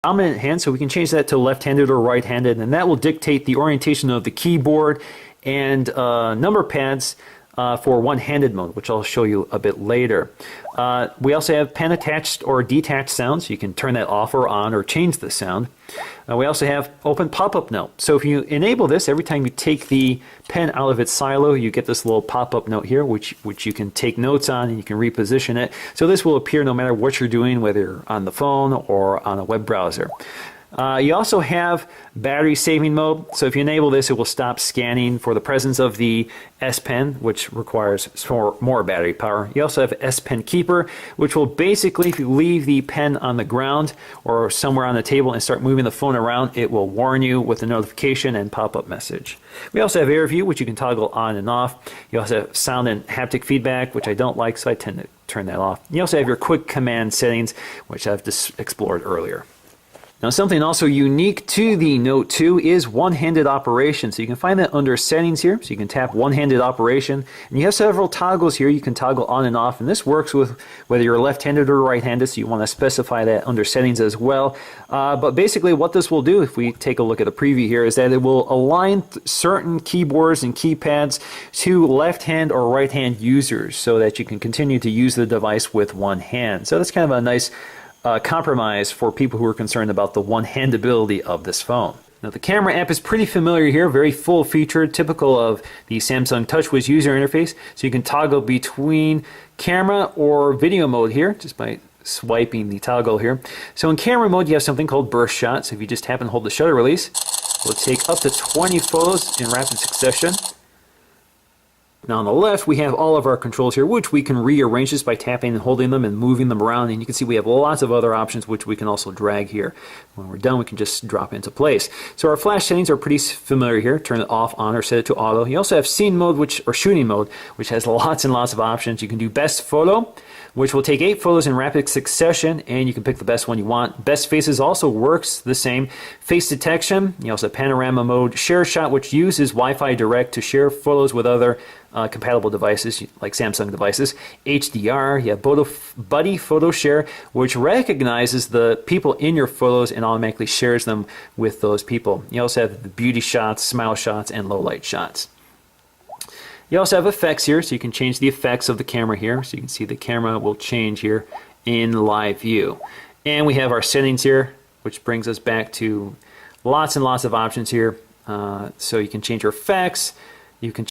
dominant hand, so we can change that to left-handed or right-handed, and that will dictate the orientation of the keyboard and number pads for one-handed mode, which I'll show you a bit later. We also have pen attached or detached sounds. You can turn that off or on or change the sound. We also have open pop-up note. So if you enable this, every time you take the pen out of its silo, you get this little pop-up note here, which you can take notes on and you can reposition it. So this will appear no matter what you're doing, whether you're on the phone or on a web browser. You also have battery saving mode, so if you enable this, it will stop scanning for the presence of the S Pen, which requires more battery power. You also have S Pen Keeper, which will basically, if you leave the pen on the ground or somewhere on the table and start moving the phone around, it will warn you with a notification and pop-up message. We also have Air View, which you can toggle on and off. You also have sound and haptic feedback, which I don't like, so I tend to turn that off. You also have your quick command settings, which I've just explored earlier. Now, something also unique to the Note 2 is one-handed operation. So you can find that under settings here. So you can tap one-handed operation. And you have several toggles here you can toggle on and off. And this works with whether you're left-handed or right-handed. So you want to specify that under settings as well. But basically what this will do, if we take a look at the preview here, is that it will align certain keyboards and keypads to left-hand or right-hand users so that you can continue to use the device with one hand. So that's kind of a nice compromise for people who are concerned about the one-handability of this phone. Now, the camera app is pretty familiar here, very full-featured, typical of the Samsung TouchWiz user interface. So you can toggle between camera or video mode here just by swiping the toggle here. So in camera mode, you have something called burst shot. So if you just happen to hold the shutter release, we'll take up to 20 photos in rapid succession. Now on the left, we have all of our controls here, which we can rearrange just by tapping and holding them and moving them around. And you can see we have lots of other options, which we can also drag here. When we're done, we can just drop into place. So our flash settings are pretty familiar here. Turn it off, on, or set it to auto. You also have scene mode, or shooting mode, which has lots and lots of options. You can do best photo, which will take 8 photos in rapid succession, and you can pick the best one you want. Best faces also works the same. Face detection, you also have panorama mode. Share shot, which uses Wi-Fi Direct to share photos with other compatible devices, like Samsung devices. HDR, you have Buddy Photo Share, which recognizes the people in your photos and automatically shares them with those people. You also have the beauty shots, smile shots, and low light shots. You also have effects here, so you can change the effects of the camera here. So you can see the camera will change here in live view. And we have our settings here, which brings us back to lots and lots of options here. So you can change your effects, you can